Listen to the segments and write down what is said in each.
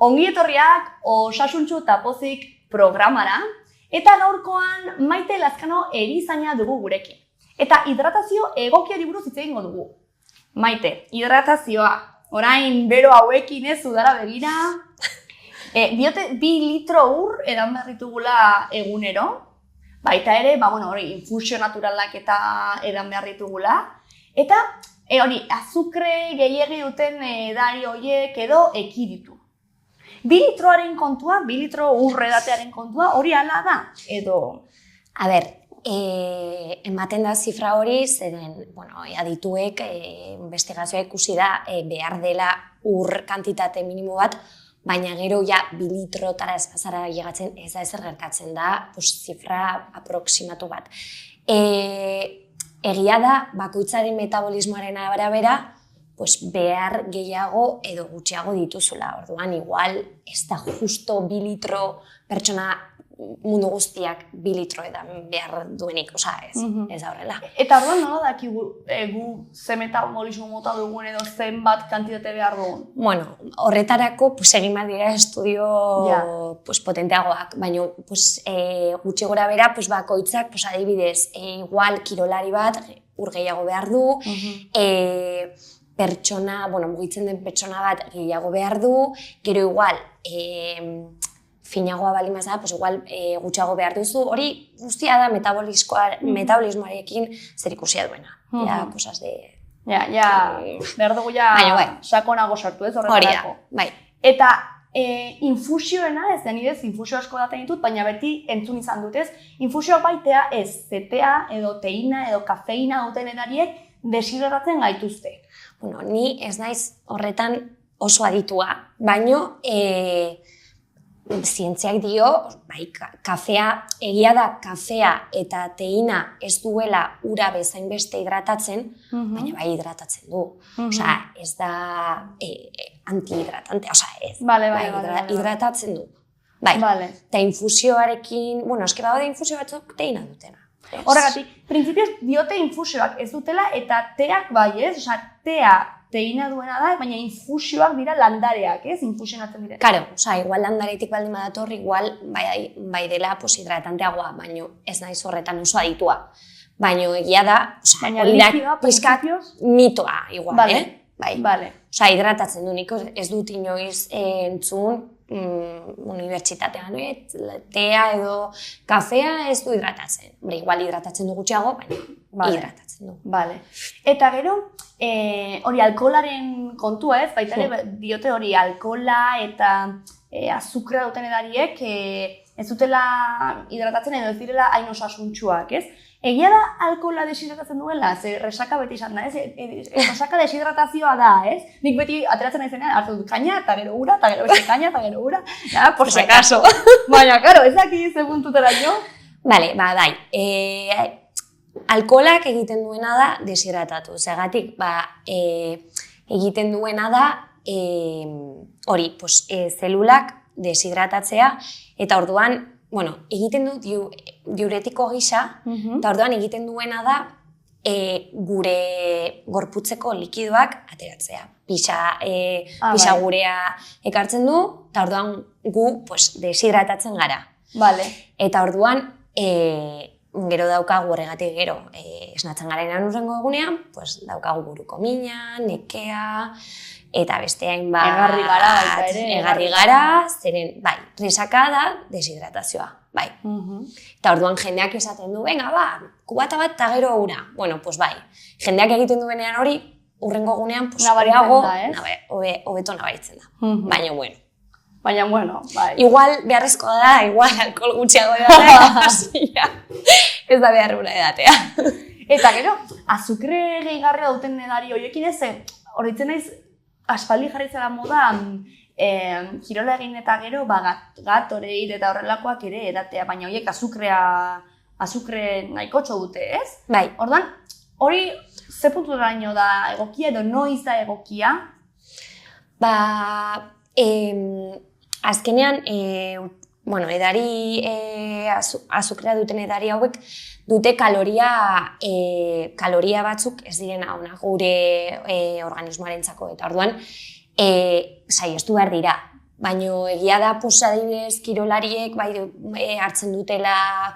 Ongi etorriak Osasuntsu eta Pozik programara, eta gaurkoan Maite Lazkano erizaina dugu gurekin. Eta hidratazio egokiari buruz hitz egingo dugu. Maite, hidratazioa, orain bero hauekin ez udara begira, diote 2 litro ur edan behar ditugula egunero, baita ere, infusio naturalak eta edan behar ditugula, eta azukre gehiegi duten edari horiek edo ekiditu. 2 litroaren kontua, 2 litro ur edatearen kontua, hori ala da, edo... A ber, ematen da zifra hori, zeren, adituek, investigazioa ikusi da, behar dela ur kantitate minimo bat, baina gero 2 litrotara ez bazara llegatzen, ez da ezer gertatzen da, zifra aproximatu bat. Egia da, bakoitzaren metabolismoaren arabera, behar gehiago edo gutxiago dituzula. Orduan, igual, ez da justo 2 litro pertsona mundu guztiak 2 litro edan behar duenik, ez da horrela. Eta orduan nola daki gu ze metabolismo mota dugun edo zenbat kantitate behar dugun? Bueno, horretarako egin behar dira estudio potenteagoak, baina gutxi gora bera bakoitzak adibidez, igual kirolari bat ur gehiago behar du, pertsona, mugitzen den pertsona bat gehiago behar du, gero igual finagoa bali mazada, igual gutxiago behar duzu, hori guztia da metabolismoarekin zer ikusia duena. Ja, cosas de... behar dugu sakonago sartu ez horretarako. Bai. Eta infusioena, ez denidez, infusio asko daten ditut, baina beti entzun izan dutez, infusioak baitea ez zetea edo teina edo kafeina duten edariek deshidratatzen gaituzte. Ni ez naiz horretan oso aditua, baino zientziak dio, kafea, egia da kafea eta teina ez duela ura bezain beste hidratatzen, baina bai hidratatzen du. Osea, ez da antihidratante, hidratatzen du. Bai, eta infusioarekin, eske badaude infusio batzuk teina dutena. Horregatik, printzipioz diote infusioak ez dutela eta teak bai ez, tea teina duena da, baina infusioak dira landareak, ez? Infusionatzen dira. Karo, igual landaretik baldin badator, igual bai dela hidratanteagoa, baina ez naiz horretan oso aditua. Baina egia da, hori da pizkat mitoa, igual, Bai. Hidratatzen du, nik ez dut inoiz entzun unibertsitatean, tea edo kafea ez du hidratatzen. Igual hidratatzen du gutxiago, baina hidratatzen du. Eta gero, hori alkoholaren kontua ez, baita ere diote hori alkohola eta azukrea duten edariek ez dutela hidratatzen edo ez direla hain osasuntsuak, ez? Egia da alkohola deshidratatzen duela, ze resaka beti izan da, ez? Resaka deshidratazioa da, ez? Nik beti ateratzen naizenean, hartu dut kaina, eta gero ura, eta gero beste kaina, eta gero ura, por si acaso. Baina, karo, ez daki ze puntutera jo? Bai. Alkoholak egiten duena da deshidratatu. Zegatik, egiten duena da hori, zelulak deshidratatzea, eta orduan, egiten du diuretiko gisa, eta orduan egiten duena da gure gorputzeko likidoak ateratzea. Pixa gurea ekartzen du, eta orduan gu deshidratatzen gara. Eta orduan, gero daukagu horregatik gero esnatzen garen urrengo egunean, daukagu buruko mina, nekea, eta beste hainbat egarri gara, zeren, resaka da deshidratazioa, Eta orduan jendeak esaten du, kubata bat eta gero ura. Jendeak egiten duenean hori, urrengo egunean, hobeto nabaritzen da. Baina, igual beharrezkoa da, igual alkohol gutxiago edatea, ez da beharruna edatea. Eta gero, azukre gehigarria duten edari horiekin ez, horretzen naiz, aspaldi jarri zela moda, kirola egin eta gero, Gatorade eta horrelakoak ere edatea, baina horiek azukre nahikotxo dute, ez? Bai. Orduan, hori ze punturaino da egokia edo noiz da egokia? Azkenean, bueno, azukrea duten edari hauek dute kaloria batzuk ez direna ona gure organismoarentzako, eta orduan saiestu behar dira. Baina egia da, adibidez, kirolariek hartzen dutela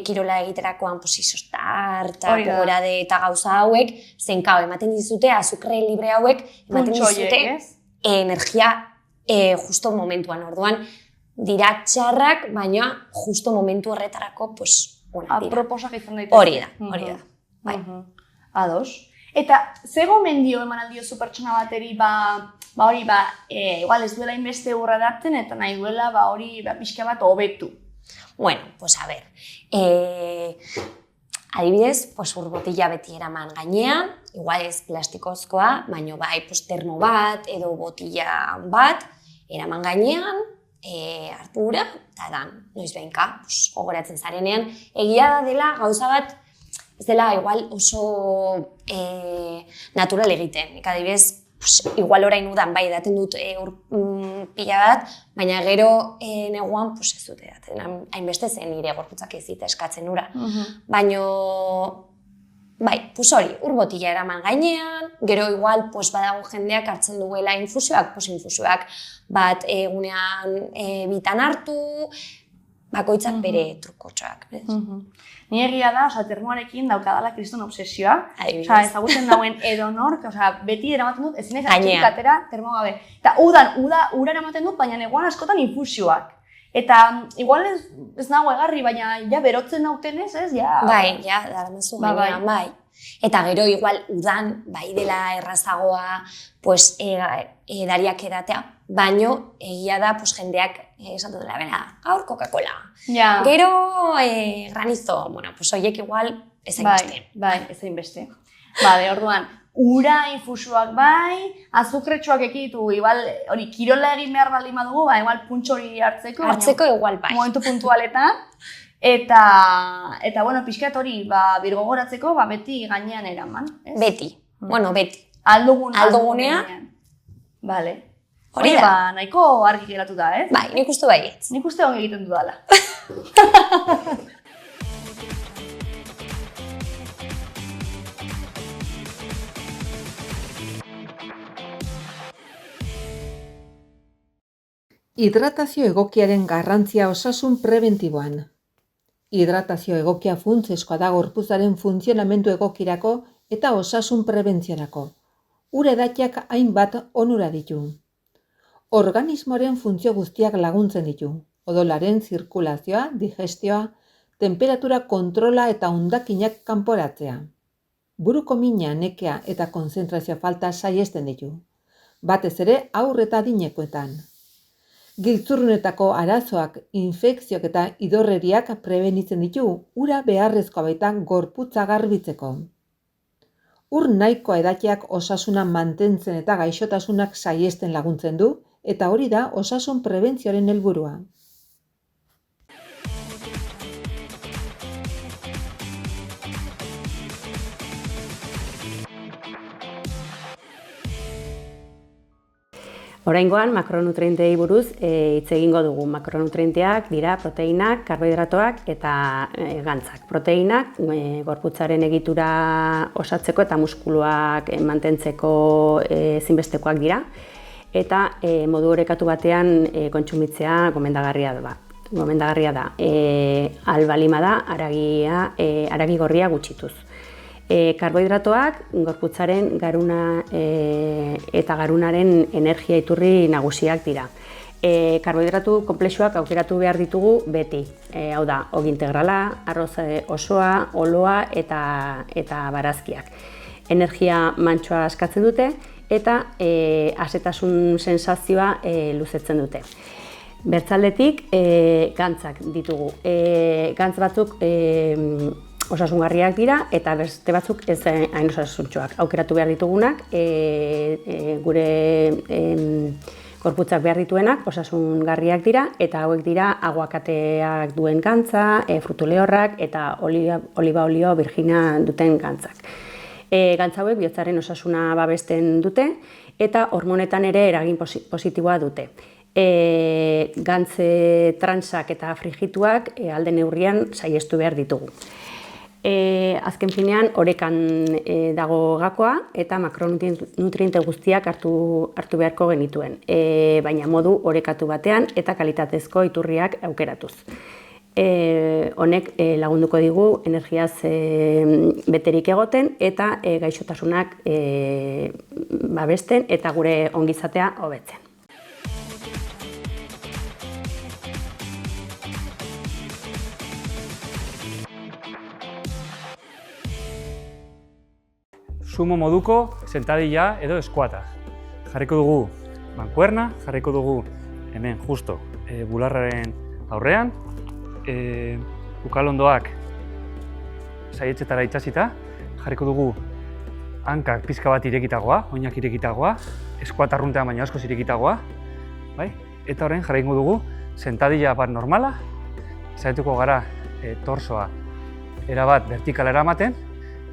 kirola egiterakoan isostar, gorade eta gauza hauek, zenkao, ematen dizute, azukre libre hauek, ematen dizute energia justo momentuan. Orduan, dira txarrak, baina justo momentu horretarako, dira. Aproposak izan daitezke. Hori da. Bai. Ados. Eta, ze gomendio eman aldiozu pertsona bateri, igual ez duela inbeste urra dartzen, eta nahi duela pixka bat hobetu. Bueno, a ver, adibidez, ur botila beti eraman gainean, igual ez plastikozkoa, baina termo bat edo botila bat eraman gainean, hartu gura, eta edan, noiz behinka, gogoratzen zarenean, egia da dela gauza bat, ez dela igual oso natural egiten. Nik adibidez, igual orain udan daten dut pila bat, baina gero neguan ez dute daten. Hainbeste zen nire gorputzak ez dit eskatzen ura. Baina, hori, ur botila eraman gainean, gero igual badago jendeak hartzen duela infusioak, infusioak bat egunean bitan hartu, bakoitzak bere trukotxoak. Ni egia da, termoarekin daukadala kriston obsesioa. Ezagutzen dauen edonork, beti eramaten dut, ezin ez atxikatera termo gabe. Eta ura eramaten dut, baina neguan askotan infusioak. Eta igual ez nago egarri, baina berotzen nautenez, ez? Bai, daramazu gainean, bai. Eta gero igual udan, dela errazagoa, edariak edatea, baino egia da, jendeak esatu dela, gaur Coca-Cola. Gero granizo, horiek igual ezain beste. Bai, ezain beste. Orduan, ura infusioak azukretxoak ekitu, igual, hori, kirola egin behar baldin badugu, igual puntxo hori hartzeko. Hartzeko igual bai. Momentu puntualetan. Eta, pixkat hori, birgogoratzeko, beti gainean eraman. Beti. Beti. Aldugunean. Bale. Hori da. Nahiko argi geratu da, ez? Bai, nik uste baietz. Nik uste ongi egiten dudala. Hidratazio egokiaren garrantzia osasun prebentiboan. Hidratazio egokia funtsezkoa da gorputzaren funtzionamendu egokirako eta osasun prebentziorako. Ur edatiak hainbat onura ditu. Organismoaren funtzio guztiak laguntzen ditu. Odolaren zirkulazioa, digestioa, temperatura kontrola eta hondakinak kanporatzea. Buruko mina, nekea eta konzentrazio falta saihesten ditu. Batez ere haur eta adinekoetan. Giltzurrunetako arazoak, infekzioak eta idorreriak prebenitzen ditu, ura beharrezkoa baita gorputza garbitzeko. Ur nahikoa edatiak osasuna mantentzen eta gaixotasunak saihesten laguntzen du, eta hori da osasun prebentzioaren helburua. Oraingoan makronutrientei buruz hitz egingo dugu. Makronutrienteak dira proteinak, karbohidratoak eta gantzak. Proteinak gorputzaren egitura osatzeko eta muskuluak mantentzeko ezinbestekoak dira. Eta modu orekatu batean kontsumitzea gomendagarria da. Albalima da haragi gorria gutxituz. Karbohidratoak gorputzaren garuna eta garunaren energia iturri nagusiak dira. Karbohidratu konplexuak aukeratu behar ditugu beti. Hau da, ogi integrala, arroz osoa, oloa eta barazkiak. Energia mantsoa askatzen dute eta azetasun sensazioa luzetzen dute. Bertzaldetik gantzak ditugu. Gantz batzuk osasungarriak dira eta beste batzuk ez hain osasuntsuak. Aukeratu behar ditugunak, gure gorputzak behar dituenak osasungarriak dira eta hauek dira aguakateak duen gantza, frutu lehorrak eta oliba olio birjina duten gantzak. Gantza hauek bihotzaren osasuna babesten dute eta hormonetan ere eragin positiboa dute. gantze transak eta frigituak alde neurrian saihestu behar ditugu. Azken finean, orekan dago gakoa eta makronutriente guztiak hartu beharko genituen, baina modu orekatu batean eta kalitatezko iturriak aukeratuz. Honek lagunduko digu energiaz beterik egoten eta gaixotasunak babesten eta gure ongizatea hobetzen. Sumo moduko sentadilla edo eskuata. Jarriko dugu mankuerna, jarriko dugu hemen justo bularraren aurrean, ukalondoak saihetzetara itxasita, jarriko dugu hankak pizka bat irekitagoa, oinak irekitagoa, eskuat arruntean baina askoz irekitagoa, bai? Eta horren jarriko dugu sentadilla bat normala, saiatuko gara torsoa erabat vertikala eramaten,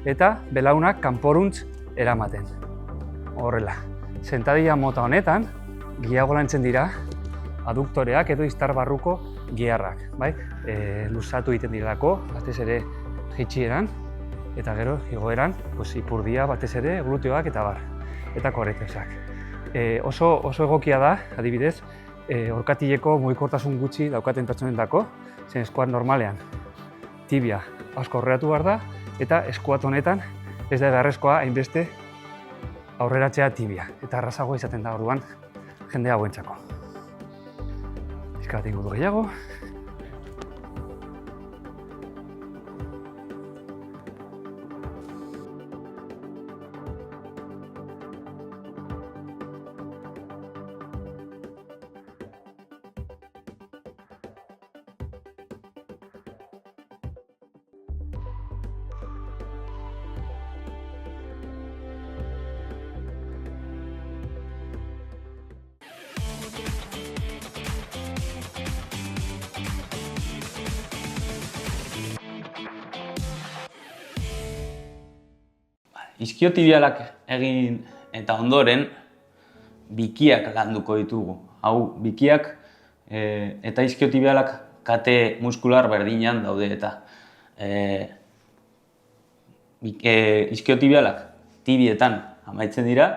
eta belaunak kanporuntz eramaten. Horrela, sentadilla mota honetan, gehiago lantzen dira aduktoreak edo iztar barruko giharrak, bai? Luzatu egiten direlako, batez ere jaitsieran, eta gero igoeran, ipurdia batez ere gluteoak eta bar, eta koretesak. Oso egokia da, adibidez, orkatileko mugikortasun gutxi daukaten pertsonentzako, zen eskuat normalean tibia asko aurreratu behar da, eta eskuat honetan ez da beharrezkoa hainbeste aurreratzea tibia, eta errazagoa izaten da orduan jende hauentzako. Pizka bat egingo du gehiago. Iskiotibialak egin eta ondoren bikiak landuko ditugu. Hau, bikiak eta iskiotibialak kate muskular berdinean daude eta iskiotibialak tibietan amaitzen dira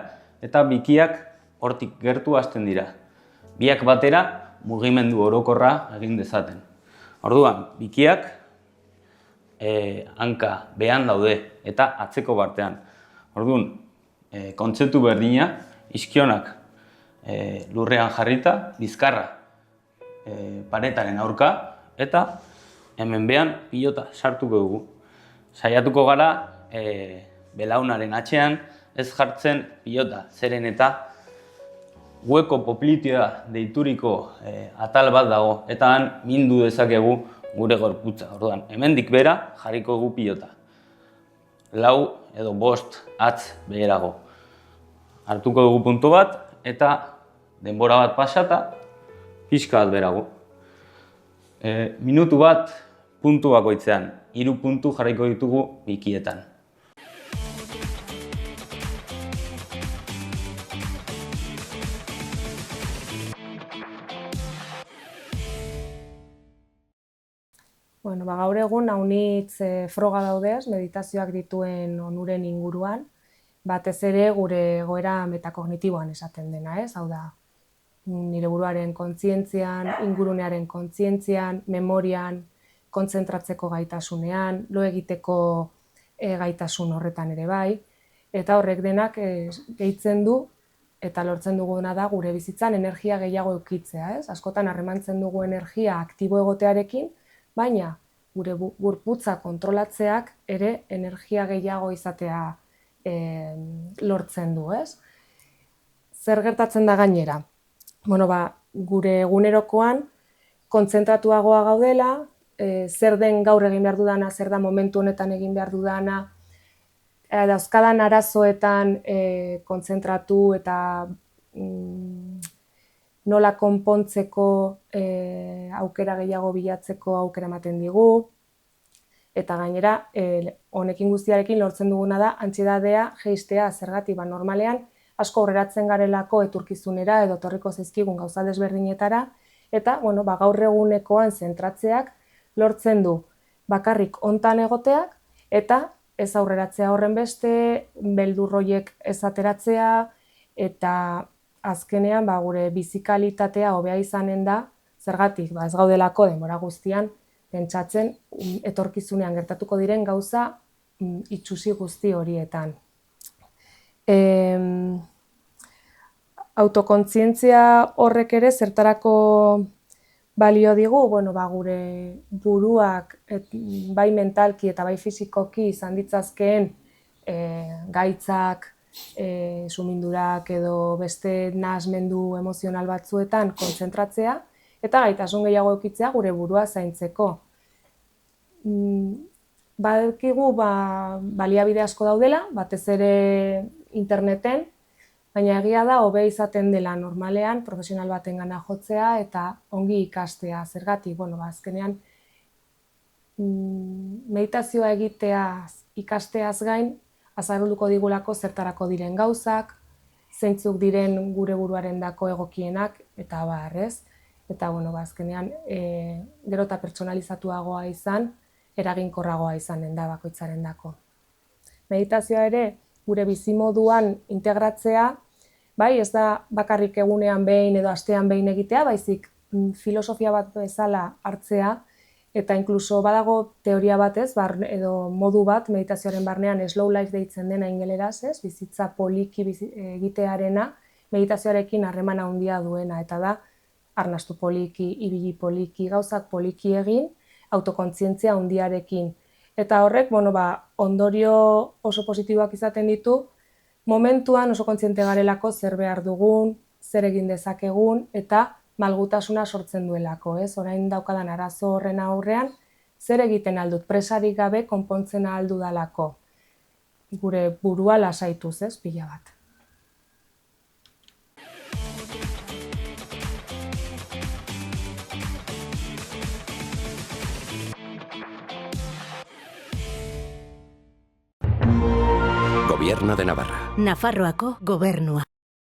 eta bikiak hortik gertu hasten dira. Biak batera mugimendu orokorra egin dezaten. Orduan, bikiak hanka behan daude eta atzeko bartean. Orduan, kontzeptu berdina, iskionak lurrean jarrita, bizkarra paretaren aurka eta hemen behan pilota sartuko dugu. Saiatuko gara belaunaren atzean ez jartzen pilota, zeren eta hueko popliteoa deituriko atal bat dago eta han mindu dezakegu gure gorputza. Orduan, hemendik bera jarriko dugu pilota. 4 edo 5 atz beherago. Hartuko dugu puntu bat eta denbora bat pasata pixka bat beherago. Minutu bat puntu bakoitzean, 3 puntu jarriko ditugu bikietan. Gaur egun haunitz froga daudez meditazioak dituen onuren inguruan, batez ere gure egoera metakognitiboan esaten dena, ez? Hau da, nire buruaren kontzientzian, ingurunearen kontzientzian, memorian, kontzentratzeko gaitasunean, lo egiteko gaitasun horretan ere bai, eta horrek denak gehitzen du eta lortzen duguna da gure bizitzan energia gehiago eukitzea, ez? Askotan harremantzen dugu energia aktibo egotearekin, baina gure gorputza kontrolatzeak ere energia gehiago izatea lortzen du, ez? Zer gertatzen da gainera? Gure egunerokoan kontzentratuagoa gaudela, zer den gaur egin behar dudana, zer da momentu honetan egin behar dudana, dauzkadan arazoetan kontzentratu eta nola konpontzeko aukera gehiago bilatzeko aukera ematen digu. Eta gainera, honekin guztiarekin lortzen duguna da, antsiedadea jeistea. Zergatik, normalean, asko aurreratzen garelako etorkizunera edo etorriko zaizkigun gauza desberdinetara, eta gaur egunekoan zentratzeak lortzen du bakarrik hontan egoteak eta ez aurreratzea horren beste, beldurroiek ez ateratzea, eta azkenean gure bizikalitatea hobea izanen da, zergatik, ez gaudelako denbora guztian pentsatzen etorkizunean gertatuko diren gauza itsusi guzti horietan. Autokontzientzia horrek ere zertarako balio digu, gure buruak bai mentalki eta bai fisikoki izan ditzazkeen gaitzak, sumindurak edo beste nahasmendu emozional batzuetan kontzentratzea, eta gaitasun gehiago edukitzea gure burua zaintzeko. Badakigu baliabide asko daudela, batez ere interneten, baina egia da hobe izaten dela normalean profesional batengana jotzea eta ongi ikastea. Zergatik, azkenean meditazioa ikasteaz gain, azalduko digulako zertarako diren gauzak, zeintzuk diren gure buruarendako egokienak, eta ez? Eta, azkenean, gero eta pertsonalizatuagoa izan, eraginkorragoa izanen da bakoitzarendako. Meditazioa ere, gure bizimoduan integratzea, bai, ez da bakarrik egunean behin edo astean behin egitea, baizik filosofia bat bezala hartzea, eta inkluso badago teoria batez, edo modu bat meditazioaren barnean slow life deitzen dena ingeleraz, bizitza poliki egitearena, meditazioarekin harremana handia duena, eta da, arnastu poliki, ibili poliki, gauzak poliki egin, autokontzientzia handiarekin. Eta horrek, ondorio oso positiboak izaten ditu, momentuan oso kontziente garelako zer behar dugun, zer egin dezakegun, eta malgutasuna sortzen duelako, orain daukadan arazo horren aurrean, zer egiten aldut, presarik gabe konpontzen aldu dalako. Gure burua lasaituz, pila bat. Gobierno de Navarra. Nafarroako gobernua.